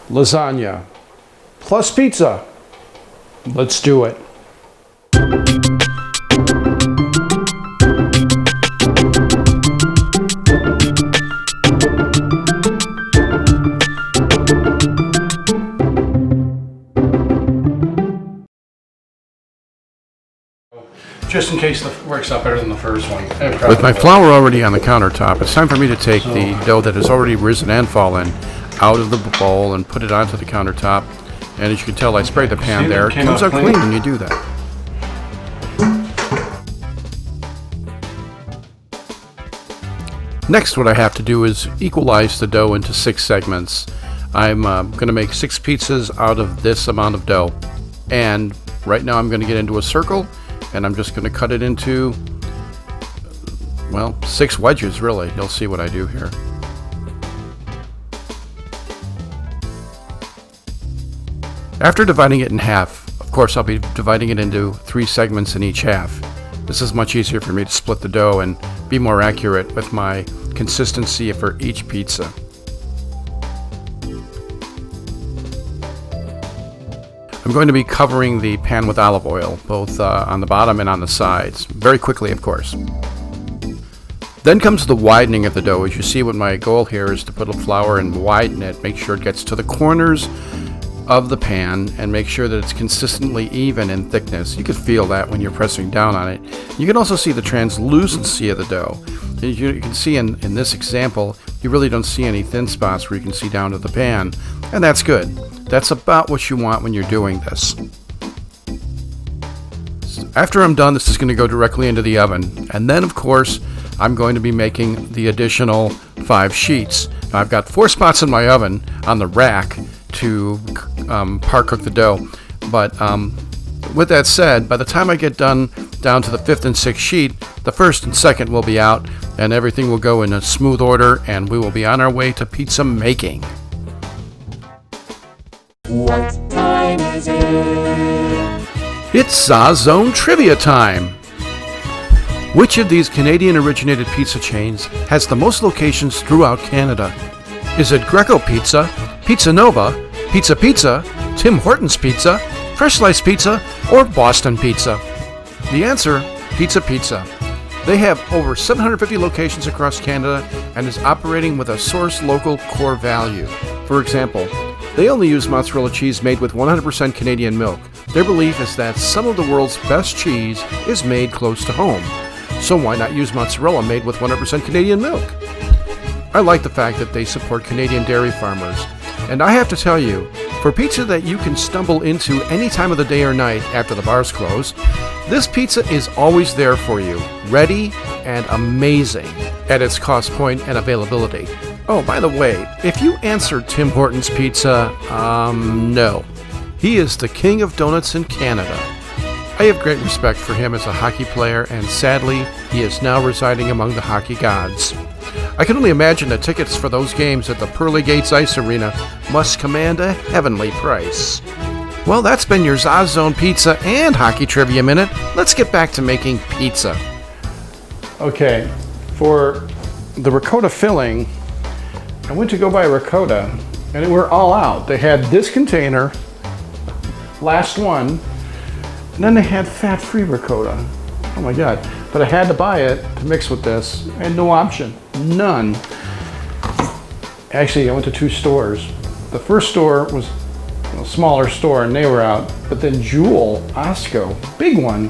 lasagna plus pizza. Let's do it. Just in case it works out better than the first one. With my flour already on the countertop, it's time for me to take the dough that has already risen and fallen out of the bowl and put it onto the countertop. And as you can tell, I sprayed the pan there. It comes out clean when you do that. Next, what I have to do is equalize the dough into 6 segments. I'm going to make 6 pizzas out of this amount of dough. And right now I'm going to get into a circle, and I'm just going to cut it into, well, 6 wedges, really. You'll see what I do here. After dividing it in half, of course, I'll be dividing it into 3 segments in each half. This is much easier for me to split the dough and be more accurate with my consistency for each pizza. I'm going to be covering the pan with olive oil, both on the bottom and on the sides, very quickly, of course. Then comes the widening of the dough. As you see, what my goal here is to put a flour and widen it, make sure it gets to the corners of the pan, and make sure that it's consistently even in thickness. You can feel that when you're pressing down on it. You can also see the translucency of the dough. As you can see in this example, you really don't see any thin spots where you can see down to the pan, and that's good. That's about what you want when you're doing this. After I'm done, this is going to go directly into the oven, and then of course I'm going to be making the additional 5 sheets. Now, I've got 4 spots in my oven on the rack to par cook the dough, but with that said, by the time I get done down to the 5th and 6th sheet, the 1st and 2nd will be out, and everything will go in a smooth order, and we will be on our way to pizza making. What time is it? It's Zone Trivia time! Which of these Canadian-originated pizza chains has the most locations throughout Canada? Is it Greco Pizza, Pizza Nova, Pizza Pizza, Tim Hortons Pizza, Fresh Slice Pizza, or Boston Pizza? The answer, Pizza Pizza. They have over 750 locations across Canada and is operating with a source local core value. For example, they only use mozzarella cheese made with 100% Canadian milk. Their belief is that some of the world's best cheese is made close to home. So why not use mozzarella made with 100% Canadian milk? I like the fact that they support Canadian dairy farmers. And I have to tell you, for pizza that you can stumble into any time of the day or night after the bars close, this pizza is always there for you, ready and amazing at its cost point and availability. Oh, by the way, if you answered Tim Hortons Pizza, no. He is the king of donuts in Canada. I have great respect for him as a hockey player, and sadly, he is now residing among the hockey gods. I can only imagine that tickets for those games at the Pearly Gates Ice Arena must command a heavenly price. Well, that's been your Zone Pizza and Hockey Trivia Minute. Let's get back to making pizza. Okay, for the ricotta filling, I went to go buy ricotta, and they were all out. They had this container, last one, and then they had fat-free ricotta. Oh my God. But I had to buy it to mix with this. I had no option. None. Actually, I went to 2 stores. The first store was a smaller store, and they were out. But then Jewel, Osco, big one,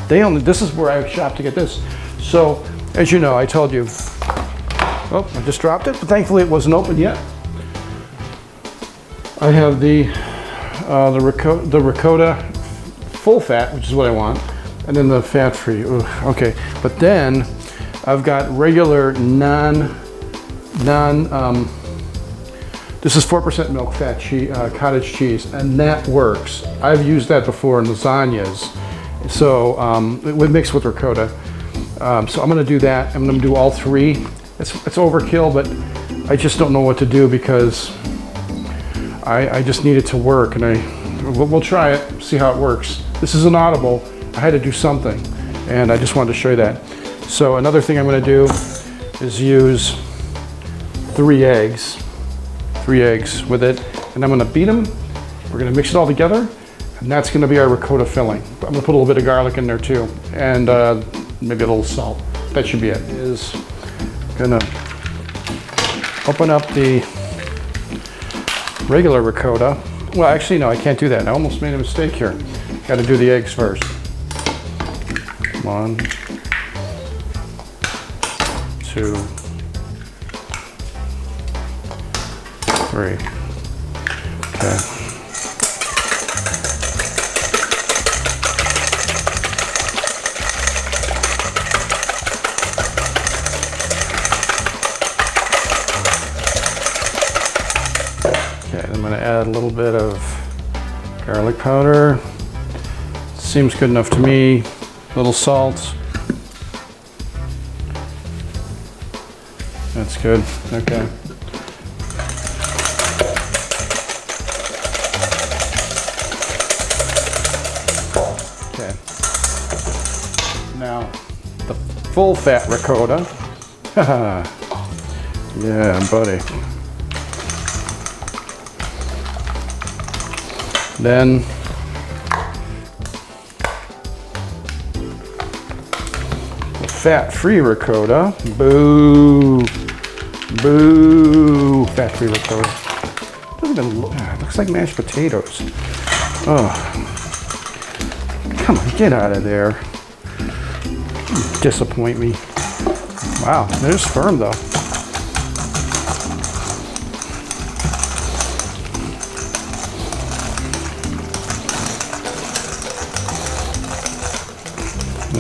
this is where I shop to get this. So, as you know, I told you, oh, I just dropped it, but thankfully it wasn't open yet. I have the ricotta full fat, which is what I want, and then the fat-free. Okay, but then I've got regular this is 4% milk fat cheese, cottage cheese, and that works. I've used that before in lasagnas, so it would mix with ricotta. So I'm going to do that. I'm going to do all 3. It's overkill, but I just don't know what to do because I just need it to work, and we'll try it, see how it works. This is an audible. I had to do something, and I just wanted to show you that. So another thing I'm going to do is use 3 eggs with it, and I'm gonna beat them. We're gonna mix it all together, and that's gonna be our ricotta filling. I'm gonna put a little bit of garlic in there too, and maybe a little salt. That should be it. Is gonna open up the regular ricotta. Well, actually, no, I can't do that. I almost made a mistake here. Got to do the eggs first. 1, 2, 3. Okay. Okay, I'm going to add a little bit of garlic powder. Seems good enough to me. A little salt. That's good. Okay. Okay. Now, the full fat ricotta. Yeah, buddy. Then the fat-free ricotta. Boo. Boo. Fat-free ricotta. Doesn't even look, it looks like mashed potatoes. Oh. Come on, get out of there. You disappoint me. Wow, it is firm though.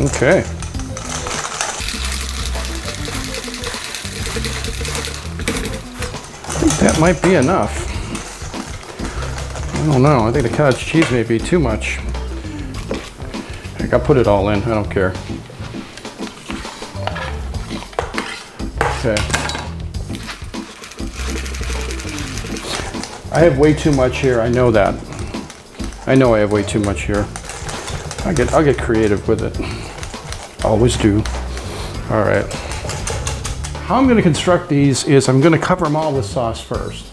Okay. I think that might be enough. I don't know. I think the cottage cheese may be too much. Heck, I'll put it all in. I don't care. Okay. I have way too much here. I know that. I know I have way too much here. I'll get creative with it. Always do. All right. How I'm going to construct these is I'm going to cover them all with sauce first.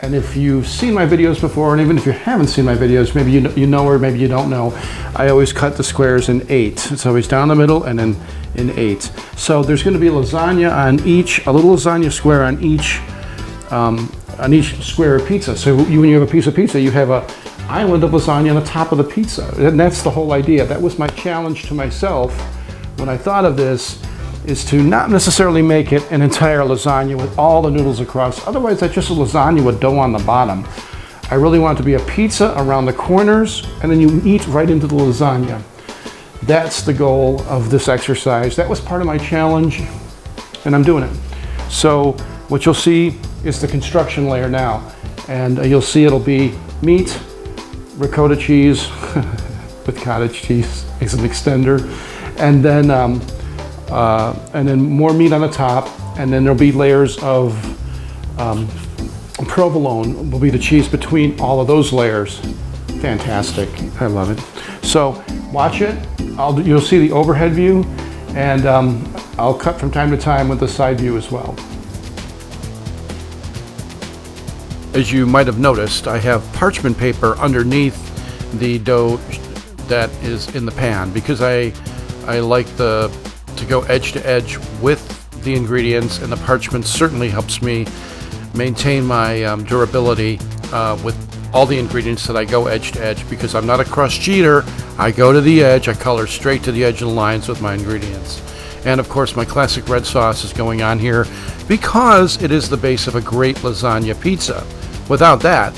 And if you've seen my videos before, and even if you haven't seen my videos, maybe you know or maybe you don't know, I always cut the squares in 8. It's always down the middle and then in 8. So there's going to be lasagna on each, a little lasagna square on each square of pizza. So when you have a piece of pizza, you have a island of lasagna on the top of the pizza. And that's the whole idea. That was my challenge to myself when I thought of this, is to not necessarily make it an entire lasagna with all the noodles across. Otherwise, that's just a lasagna with dough on the bottom. I really want it to be a pizza around the corners, and then you eat right into the lasagna. That's the goal of this exercise. That was part of my challenge, and I'm doing it. So what you'll see is the construction layer now. And you'll see it'll be meat, ricotta cheese with cottage cheese as an extender, and then more meat on the top, and then there'll be layers of provolone will be the cheese between all of those layers. Fantastic, I love it. So watch it. You'll see the overhead view, and I'll cut from time to time with the side view as well. As you might have noticed, I have parchment paper underneath the dough that is in the pan because I like to go edge to edge with the ingredients, and the parchment certainly helps me maintain my durability with all the ingredients that I go edge to edge, because I'm not a crust cheater. I go to the edge, I color straight to the edge of the lines with my ingredients. And of course my classic red sauce is going on here because it is the base of a great lasagna pizza. Without that,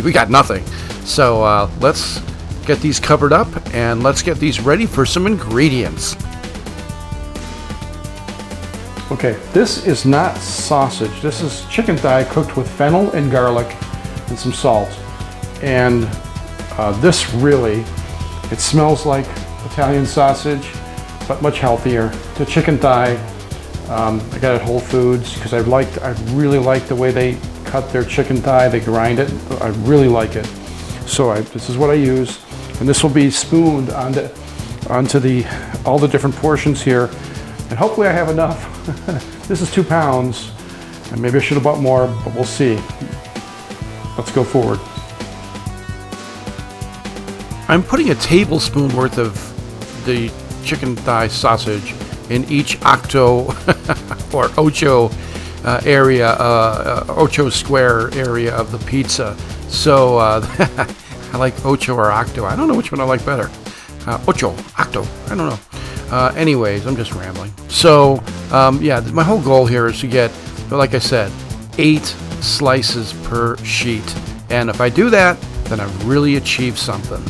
we got nothing. So let's get these covered up and let's get these ready for some ingredients. Okay, this is not sausage. This is chicken thigh cooked with fennel and garlic and some salt. And this really, it smells like Italian sausage, but much healthier. The chicken thigh, I got it at Whole Foods because I really like the way they cut their chicken thigh. They grind it. I really like it. So this is what I use, and this will be spooned onto all the different portions here. And hopefully I have enough. This is 2 pounds, and maybe I should have bought more, but we'll see. let's go forward. I'm putting a tablespoon worth of the chicken thigh sausage in each octo or ocho area, ocho square area of the pizza. So I like ocho or octo. I don't know which one I like better. Ocho, octo, I don't know. Anyways, I'm just rambling. So yeah, my whole goal here is to get, like I said, 8 slices per sheet. And if I do that, then I've really achieved something.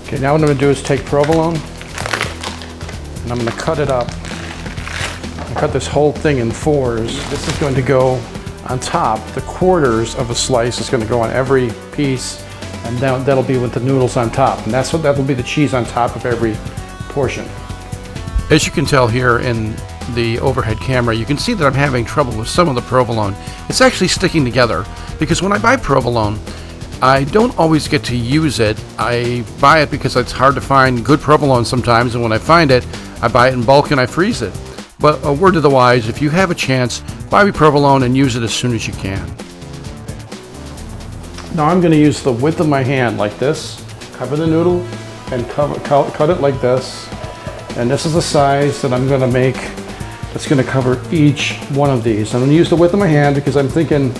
Okay, now what I'm going to do is take provolone and I'm going to cut it up. I cut this whole thing in 4s. This is going to go on top. The quarters of a slice is going to go on every piece, and that'll be with the noodles on top. And that will be the cheese on top of every portion. As you can tell here in the overhead camera, you can see that I'm having trouble with some of the provolone. It's actually sticking together because when I buy provolone, I don't always get to use it. I buy it because it's hard to find good provolone sometimes, and when I find it, I buy it in bulk and I freeze it. But a word to the wise, if you have a chance, buy provolone and use it as soon as you can. Now I'm going to use the width of my hand like this, cover the noodle, and cut it like this. And this is the size that I'm going to make that's going to cover each one of these. I'm going to use the width of my hand because I'm thinking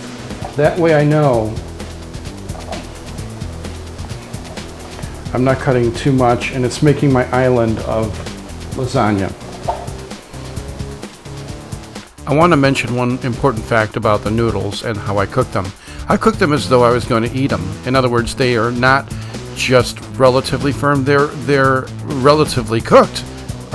that way I know I'm not cutting too much, and it's making my island of lasagna. I want to mention one important fact about the noodles and how I cook them. I cook them as though I was going to eat them. In other words, they are not just relatively firm, they're relatively cooked.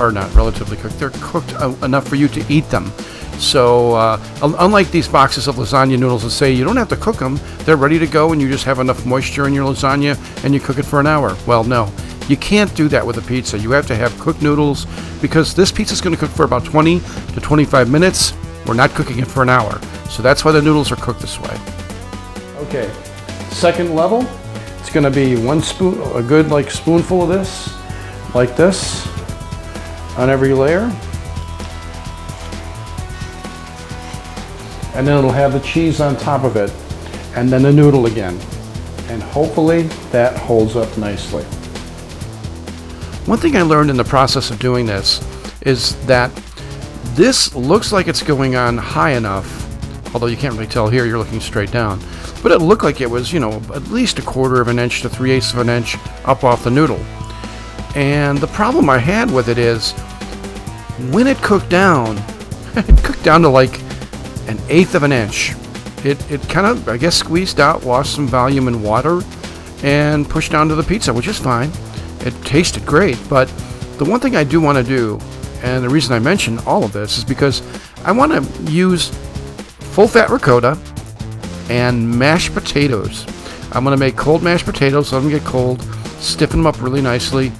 Or not relatively cooked, they're cooked enough for you to eat them. So unlike these boxes of lasagna noodles that say you don't have to cook them, they're ready to go and you just have enough moisture in your lasagna and you cook it for an hour. Well, no, you can't do that with a pizza. You have to have cooked noodles because this pizza is going to cook for about 20 to 25 minutes. We're not cooking it for an hour. So that's why the noodles are cooked this way. Okay, second level, it's going to be 1 spoon, a good spoonful of this, like this, on every layer. And then it'll have the cheese on top of it, and then the noodle again. And hopefully that holds up nicely. One thing I learned in the process of doing this is that this looks like it's going on high enough, although you can't really tell here, you're looking straight down, but it looked like it was, at least 1/4 of an inch to 3/8 of an inch up off the noodle. And the problem I had with it is, when it cooked down, it cooked down to like 1/8 of an inch. It kind of, I guess, squeezed out, lost some volume in water, and pushed down to the pizza, which is fine. It tasted great, but the one thing I do want to do, and the reason I mention all of this, is because I want to use full-fat ricotta and mashed potatoes. I'm going to make cold mashed potatoes, let them get cold, stiffen them up really nicely,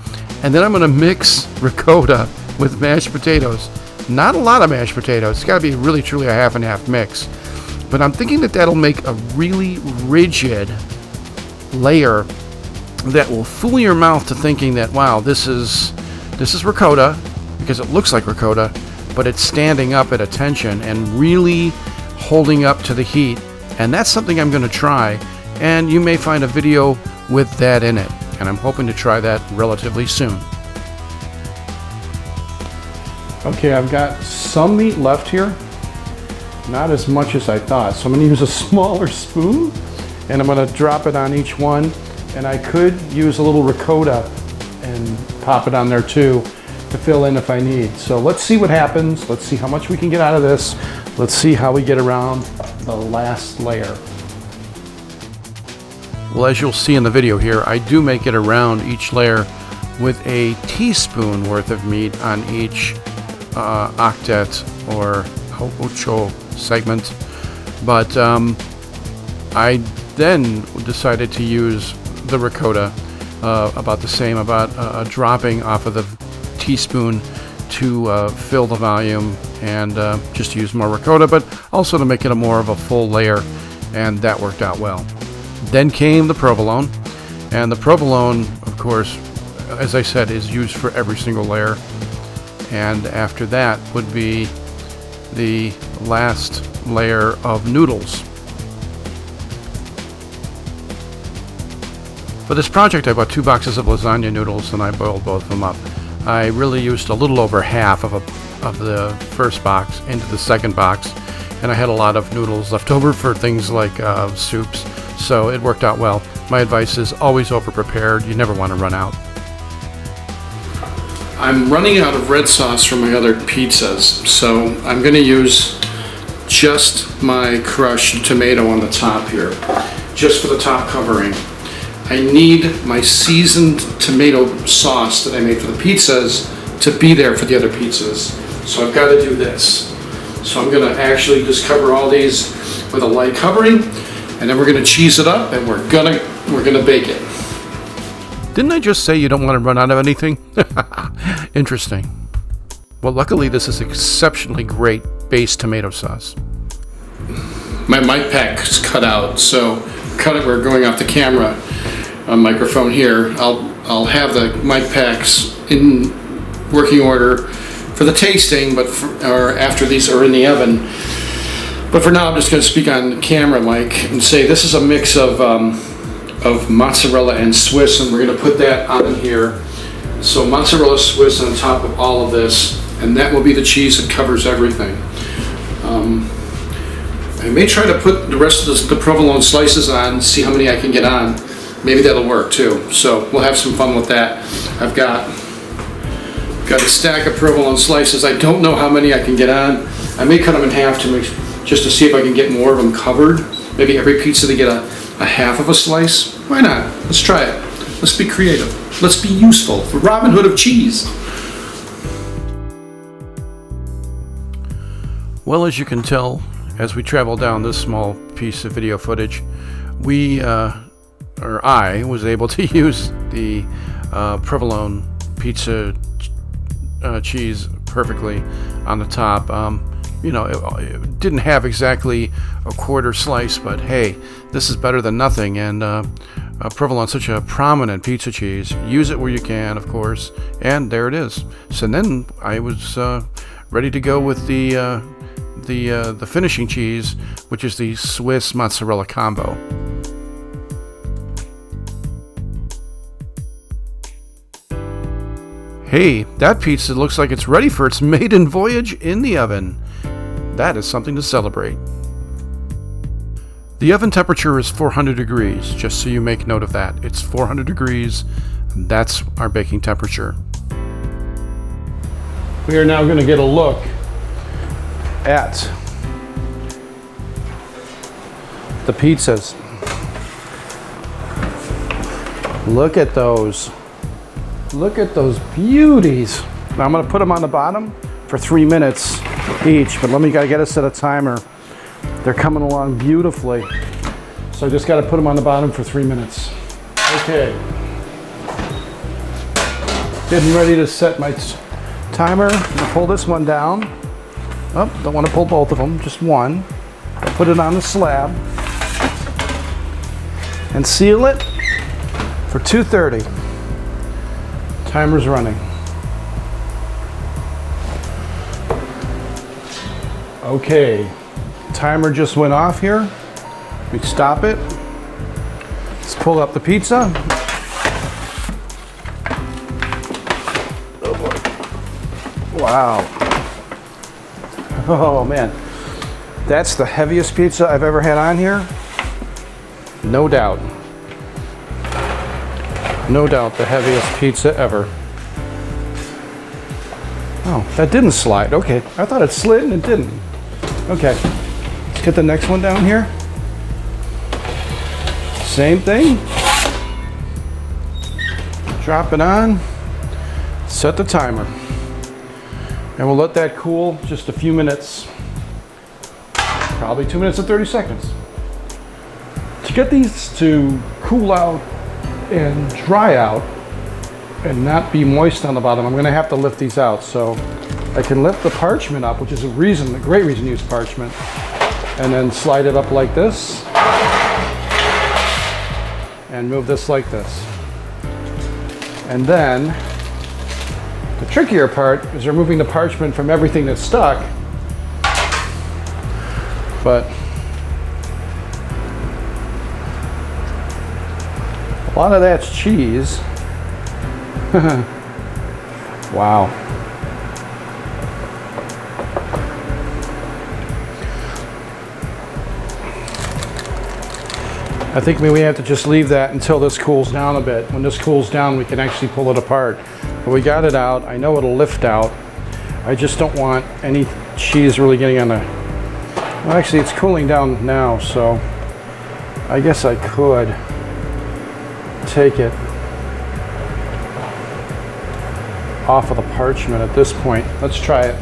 and then I'm going to mix ricotta with mashed potatoes. Not a lot of mashed potatoes. It's got to be really truly a half and half mix. But I'm thinking that that'll make a really rigid layer that will fool your mouth to thinking that, wow, this is ricotta, because it looks like ricotta, but it's standing up at attention and really holding up to the heat. And that's something I'm going to try. And you may find a video with that in it. And I'm hoping to try that relatively soon. Okay, I've got some meat left here. Not as much as I thought. So I'm going to use a smaller spoon and I'm going to drop it on each one. And I could use a little ricotta and pop it on there too to fill in if I need. So let's see what happens. Let's see how much we can get out of this. Let's see how we get around the last layer. Well, as you'll see in the video here, I do make it around each layer with a teaspoon worth of meat on each octet or ocho segment. But I then decided to use the ricotta about the same, about a dropping off of the teaspoon to fill the volume, and just use more ricotta, but also to make it a more of a full layer, and that worked out well. Then came the provolone, and the provolone, of course, as I said, is used for every single layer. and after that would be the last layer of noodles. For this project, I bought 2 boxes of lasagna noodles and I boiled both of them up. I really used a little over half of the first box into the second box, and I had a lot of noodles left over for things like soups, so it worked out well. My advice is always over-prepared. You never want to run out. I'm running out of red sauce for my other pizzas, so I'm going to use just my crushed tomato on the top here, just for the top covering. I need my seasoned tomato sauce that I made for the pizzas to be there for the other pizzas. So I've got to do this. So I'm going to actually just cover all these with a light covering, and then we're going to cheese it up, and we're gonna bake it. Didn't I just say you don't want to run out of anything? Interesting. Well, luckily this is exceptionally great base tomato sauce. My mic pack's cut out, so we're going off the camera microphone here. I'll have the mic packs in working order for the tasting, or after these are in the oven. But for now, I'm just going to speak on camera mic and say this is a mix of mozzarella and Swiss, and we're going to put that on here. So mozzarella Swiss on top of all of this, and that will be the cheese that covers everything. I may try to put the rest of the provolone slices on, see how many I can get on. Maybe that'll work too. So we'll have some fun with that. I've got a stack of provolone slices. I don't know how many I can get on. I may cut them in half just to see if I can get more of them covered. Maybe every pizza they get a half of a slice. Why not? Let's try it. Let's be creative. Let's be useful. The Robin Hood of cheese. Well, as you can tell, as we travel down this small piece of video footage, I was able to use the provolone pizza cheese perfectly on the top. It didn't have exactly a quarter slice, but hey, this is better than nothing. And provolone is such a prominent pizza cheese. Use it where you can, of course. And there it is. So then I was ready to go with the finishing cheese, which is the Swiss mozzarella combo. Hey, that pizza looks like it's ready for its maiden voyage in the oven. That is something to celebrate. The oven temperature is 400 degrees, just so you make note of that. It's 400 degrees, and that's our baking temperature. We are now going to get a look at the pizzas. Look at those. Look at those beauties. Now I'm going to put them on the bottom for 3 minutes each, but gotta get us set a timer. They're coming along beautifully. So I just got to put them on the bottom for 3 minutes. Okay. Getting ready to set my timer. I'm going to pull this one down. Oh, don't want to pull both of them, just one. Put it on the slab and seal it for 2:30. Timer's running. Okay, timer just went off here. We stop it. Let's pull up the pizza. Oh boy. Wow. Oh man. That's the heaviest pizza I've ever had on here. No doubt. No doubt the heaviest pizza ever. Oh, that didn't slide. Okay, I thought it slid and it didn't. Okay, let's get the next one down here. Same thing. Drop it on. Set the timer. And we'll let that cool just a few minutes. Probably 2 minutes and 30 seconds. To get these to cool out and dry out and not be moist on the bottom, I'm going to have to lift these out. So I can lift the parchment up, which is a great reason to use parchment, and then slide it up like this and move this like this. And then The trickier part is removing the parchment from everything that's stuck. But a lot of that's cheese. Wow. I think maybe we have to just leave that until this cools down a bit. When this cools down, we can actually pull it apart. But we got it out. I know it'll lift out. I just don't want any cheese really getting on the... Well, actually, it's cooling down now, so I guess I could take it off of the parchment at this point. Let's try it.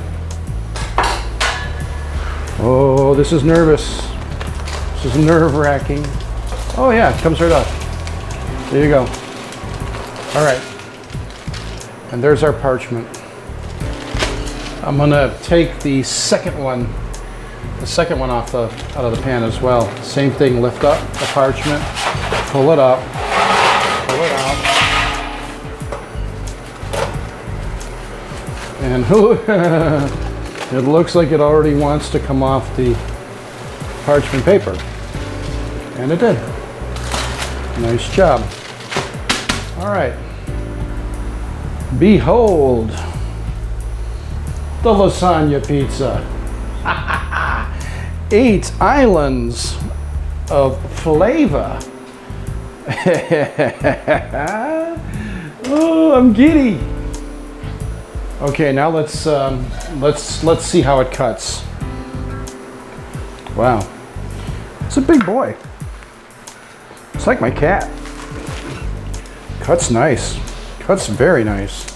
Oh, this is nervous. This is nerve-wracking. Oh yeah, it comes right up. There you go. All right. And there's our parchment. I'm gonna take the second one off out of the pan as well. Same thing, lift up the parchment, pull it up, pull it out. And it looks like it already wants to come off the parchment paper. And it did. Nice job. All right. Behold the Lasagna Pizza. 8 islands of flavor. Oh, I'm giddy. Okay, now let's see how it cuts. Wow, it's a big boy. It's like my cat. Cuts nice. Cuts very nice.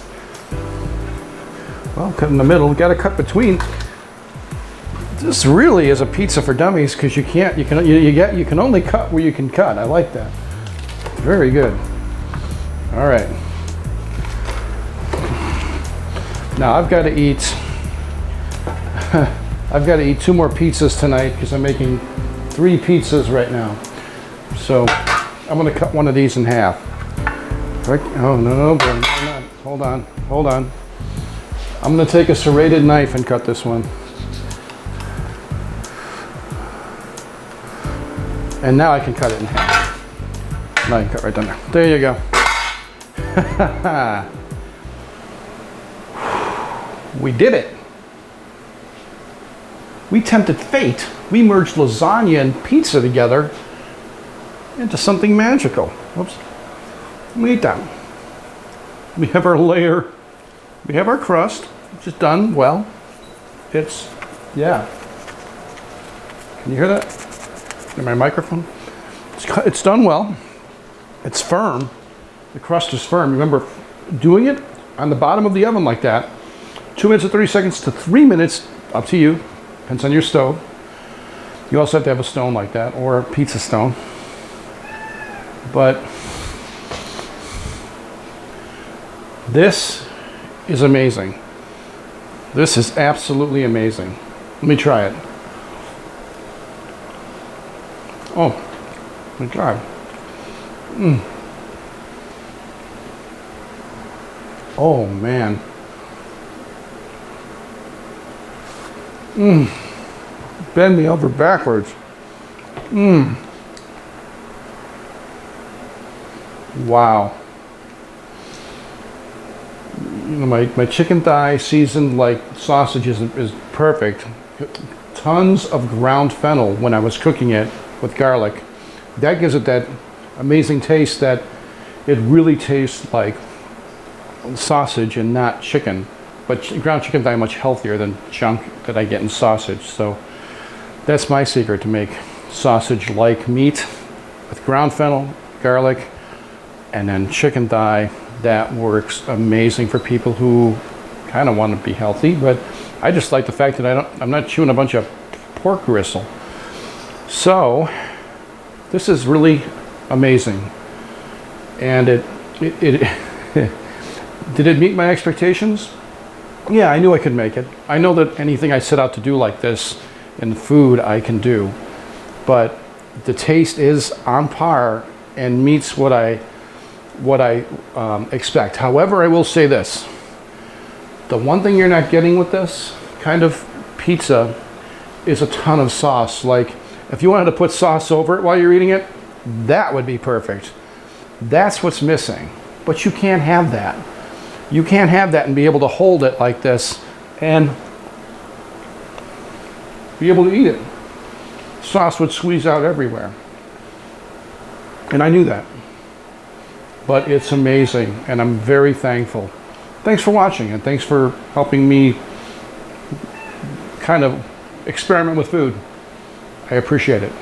Well, cut in the middle. Got to cut between. This really is a pizza for dummies because you can only cut where you can cut. I like that. Very good. All right. Now I've got to eat. I've got to eat 2 more pizzas tonight because I'm making 3 pizzas right now. So I'm going to cut one of these in half. Oh no, no, hold on. I'm going to take a serrated knife and cut this one. And now I can cut it in half. Now I can cut right down there. There you go. We did it. We tempted fate. We merged lasagna and pizza together into something magical. Whoops. Let me eat that. We have our layer. We have our crust, which is done well. It's, yeah. Can you hear that? In my microphone? It's done well. It's firm. The crust is firm. Remember, doing it on the bottom of the oven like that, 2 minutes and 30 seconds to 3 minutes, up to you. Depends on your stove. You also have to have a stone like that, or a pizza stone. But this is amazing. This is absolutely amazing. Let me try it. Oh my God. Oh man. Bend me over backwards. Wow. You know, my chicken thigh seasoned like sausage is perfect. Tons of ground fennel when I was cooking it with garlic. That gives it that amazing taste that it really tastes like sausage and not chicken. But ground chicken thigh much healthier than chunk that I get in sausage. So that's my secret to make sausage-like meat with ground fennel, garlic, and then chicken thigh. That works amazing for people who kind of want to be healthy. But I just like the fact that I'm not chewing a bunch of pork gristle. So this is really amazing. And it did it meet my expectations? Yeah, I knew I could make it. I know that anything I set out to do like this in food, I can do. But the taste is on par and meets what I expect. However, I will say this. The one thing you're not getting with this kind of pizza is a ton of sauce. Like, if you wanted to put sauce over it while you're eating it, that would be perfect. That's what's missing. But you can't have that. You can't have that and be able to hold it like this and be able to eat it. Sauce would squeeze out everywhere. And I knew that. But it's amazing, and I'm very thankful. Thanks for watching, and thanks for helping me kind of experiment with food. I appreciate it.